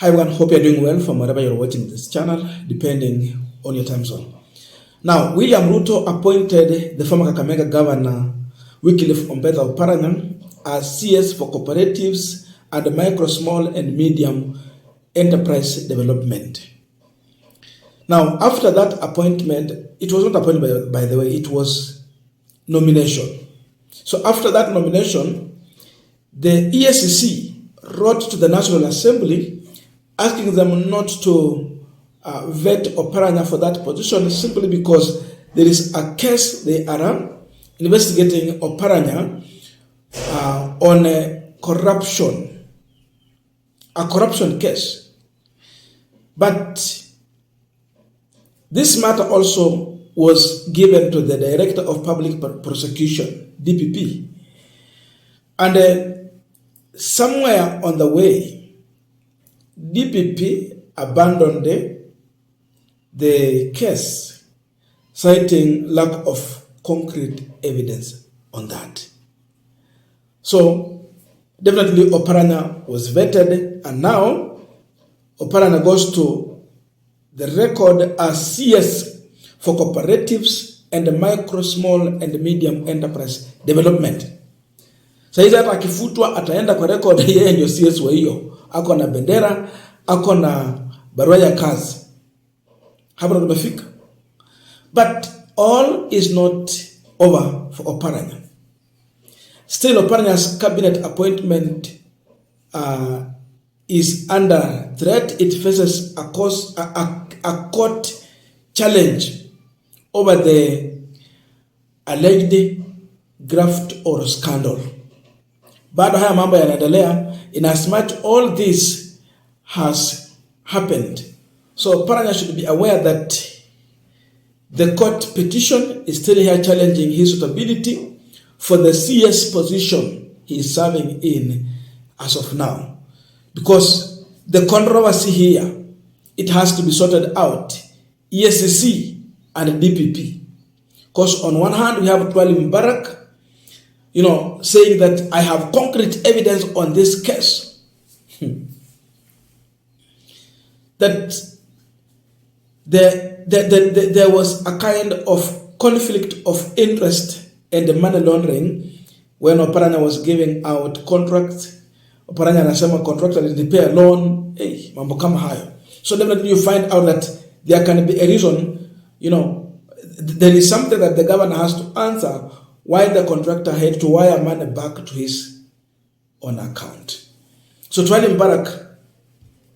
Hi everyone, hope you're doing well from wherever you're watching this channel, depending on your time zone. Now, William Ruto appointed the former Kakamega Governor Wycliffe Oparanya as CS for Cooperatives and Micro, Small and Medium Enterprise Development. Now, after that appointment, it was not appointment by the way, it was nomination. So after that nomination, the EACC wrote to the National Assembly asking them not to vet Oparanya for that position simply because there is a case they are investigating Oparanya on a corruption case. But this matter also was given to the Director of Public Prosecution, DPP. And somewhere on the way, DPP abandoned the case, citing lack of concrete evidence on that. So, definitely Oparanya was vetted, and now Oparanya goes to the record as CS for Cooperatives and Micro, Small and Medium Enterprise Development. So hizi hata akifutwa ataenda kwa record yeye ndio CS wa hiyo. Ako na bendera, ako na barua ya kazi. Hapo ndo tumefika. But all is not over for Oparanya. Still, Oparanya's cabinet appointment is under threat. It faces a court challenge over the alleged graft or scandal. Bado haya mambo yanaendelea in as much all this has happened. So Oparanya should be aware that the court petition is still here challenging his suitability for the CS position he is serving in as of now. Because the controversy here, it has to be sorted out, EACC and DPP. Because on one hand, we have Charlene saying that I have concrete evidence on this case. That there was a kind of conflict of interest and the money laundering when Oparanya was giving out contracts. Oparanya anasema contractor alipea loan, mambo kama hayo. So definitely you find out that there can be a reason, there is something that the governor has to answer why the contractor had to wire money back to his own account. So Charlene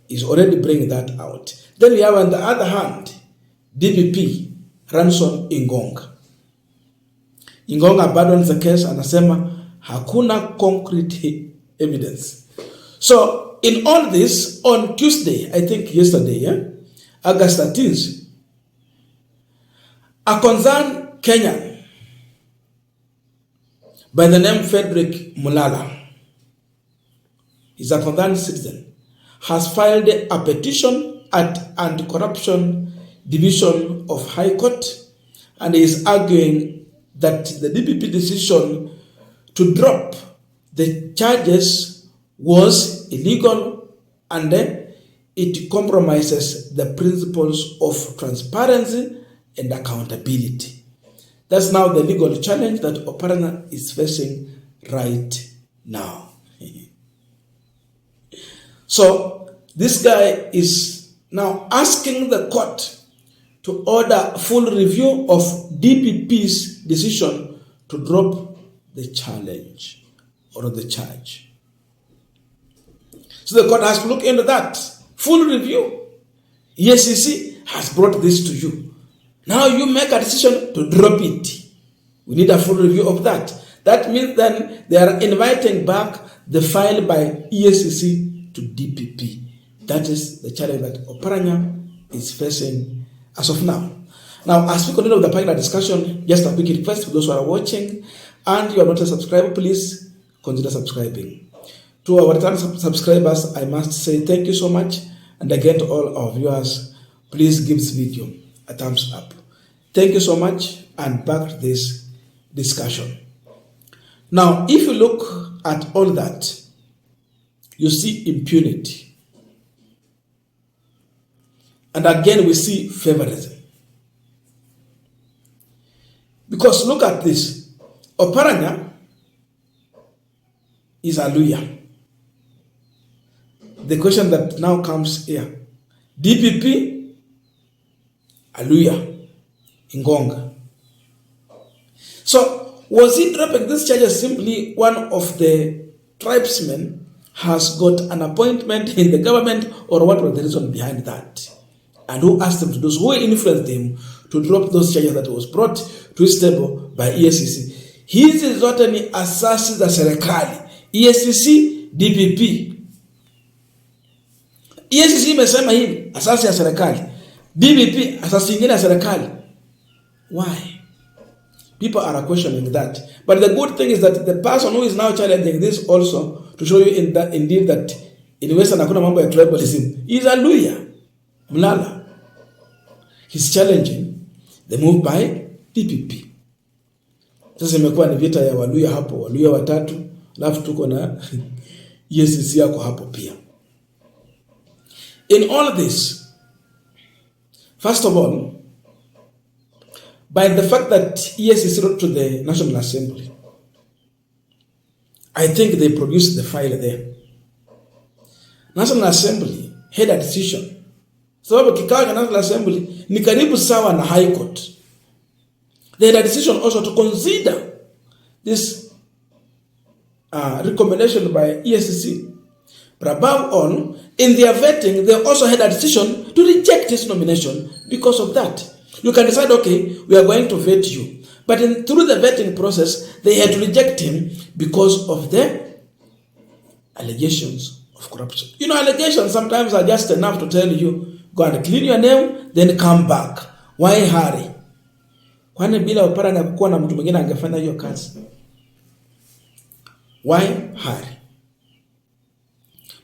is already bringing that out. Then we have on the other hand, DPP, Ransom Ingonga. Ingonga abandons the case and anasema hakuna concrete evidence. So in all this, on Tuesday, I think yesterday, August 13th, a concerned Kenyan by the name Frederick Mulala, he's a concerned citizen, has filed a petition at Anti-Corruption Division of High Court and is arguing that the DPP decision to drop the charges was illegal and it compromises the principles of transparency and accountability. That's now the legal challenge that Oparanya is facing right now. So this guy is now asking the court to order full review of DPP's decision to drop the challenge or the charge. So the court has to look into that. Full review. EACC has brought this to you. Now you make a decision to drop it. We need a full review of that. That means then they are inviting back the file by EACC to DPP. That is the challenge that Oparanya is facing as of now. Now, as we continue with the panel discussion, just a quick request for those who are watching and you are not a subscriber, please consider subscribing. To our return subscribers, I must say thank you so much. And again to all our viewers, please give this video a thumbs up. Thank you so much, and back to this discussion. Now, if you look at all that, you see impunity. And again, we see favorism. Because look at this. Oparanya is a Luhya. The question that now comes here. DPP, a Luhya, Ngonga. So, was he dropping this charges simply one of the tribesmen has got an appointment in the government, or what was the reason behind that? And who asked him to do so? Who influenced him to drop those charges that was brought to his table by EACC? Hizi zote ni asasi za serikali. EACC, DPP. EACC imesema hivi, asasi ya serikali. DPP, asasi nyingine ya serikali. Why? People are questioning that. But the good thing is that the person who is now challenging this also, to show you indeed that in Western hakuna mambo ya tribalism, is a Luhya, Mlala. He's challenging the move by DPP. Sasa imekuwa ni vita ya Waluhya hapo, Waluhya watatu, alafu tuko na EACC yako hapo pia. In all this, first of all, by the fact that EACC wrote to the National Assembly, I think they produced the file there. National Assembly had a decision. Sababu kikao cha National Assembly ni karibu sawa na High Court. They had a decision also to consider this recommendation by EACC. But above all, in their vetting, they also had a decision to reject his nomination because of that. You can decide, okay, we are going to vet you. But through the vetting process, they had to reject him because of the allegations of corruption. You know, allegations sometimes are just enough to tell you, go and clean your name, then come back. Why hurry? Kwani bila Oparanya kukuwa na mtu mwingine angefanya hiyo kazi? Why hurry?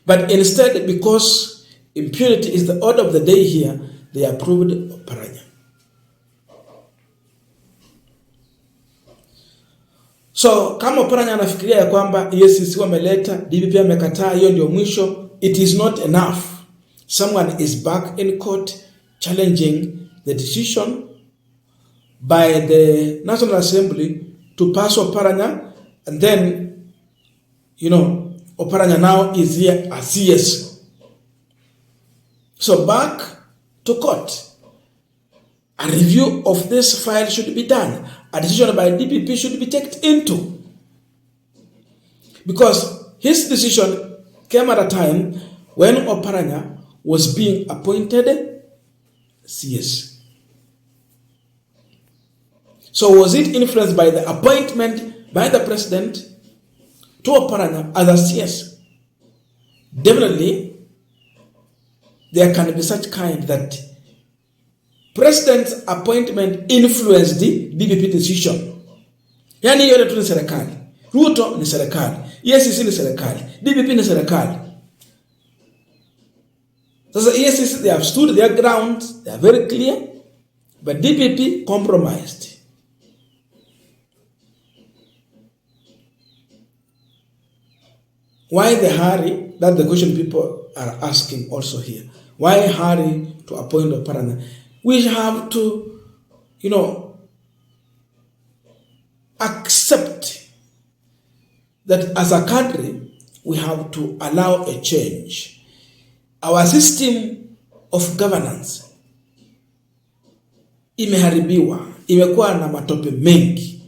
But instead, because impunity is the order of the day here, they approved Oparanya. So, kama Oparanya anafikiria ya kwamba EACC wameleta, DPP amekataa, hiyo ndio mwisho, it is not enough. Someone is back in court challenging the decision by the National Assembly to pass Oparanya, and then, you know, Oparanya now is here as CS. So back to court. A review of this file should be done. A decision by DPP should be taken into. Because his decision came at a time when Oparanya was being appointed CS. So was it influenced by the appointment by the president to Oparanya as a CS? Definitely, there can be such kind that president's appointment influenced the DPP decision. Yani yote tu ni serikali. Ruto ni serikali. EACC ni serikali. DPP ni serikali. Sasa EACC, they have stood their ground. They are very clear. But DPP compromised. Why the hurry? That's the question people are asking also here. Why hurry to appoint Oparanya? We have to, you know, accept that as a country, we have to allow a change. Our system of governance imeharibiwa, imekuwa na matope mengi.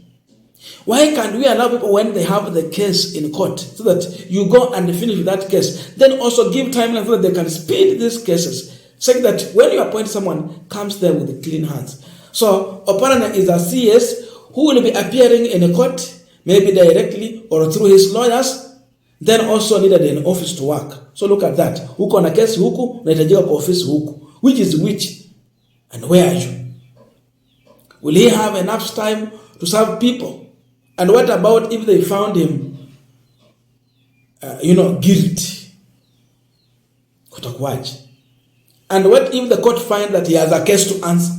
Why can't we allow people when they have the case in court so that you go and finish that case, then also give time so that they can speed these cases, saying that when you appoint someone, comes there with clean hands. So Oparanya is a CS who will be appearing in a court, maybe directly or through his lawyers, then also needed an office to work. So look at that. Huko na kesi huku, nahitajika kwa office huku. Which is which? And where are you? Will he have enough time to serve people? And what about if they found him, guilty? Kutakuwaje? And what if the court finds that he has a case to answer?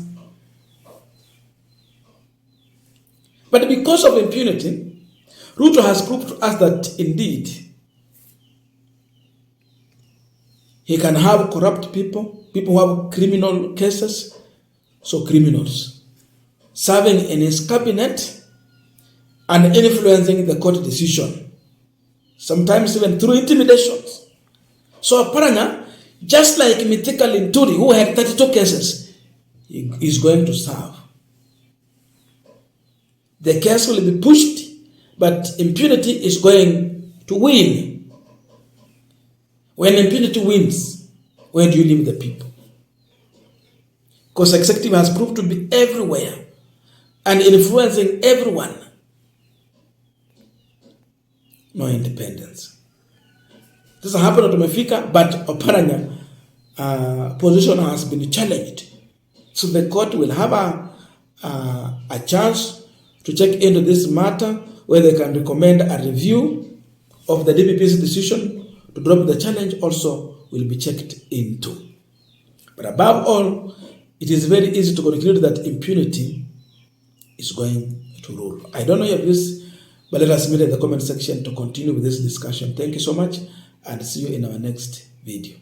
But because of impunity, Ruto has proved to us that indeed He can have corrupt people, people who have criminal cases, so criminals, serving in his cabinet and influencing the court decision, sometimes even through intimidations. So Oparanya, just like Mithika Linturi, who had 32 cases, he is going to serve. The case will be pushed, but impunity is going to win. When impunity wins, where do you leave the people? Because executive has proved to be everywhere and influencing everyone. No independence. This happened to Mefika, but Oparanya position has been challenged. So the court will have a chance to check into this matter, where they can recommend a review of the DPP's decision to drop the challenge also will be checked into. But above all, it is very easy to conclude that impunity is going to rule. I don't know your views, but let us meet in the comment section to continue with this discussion. Thank you so much, and see you in our next video.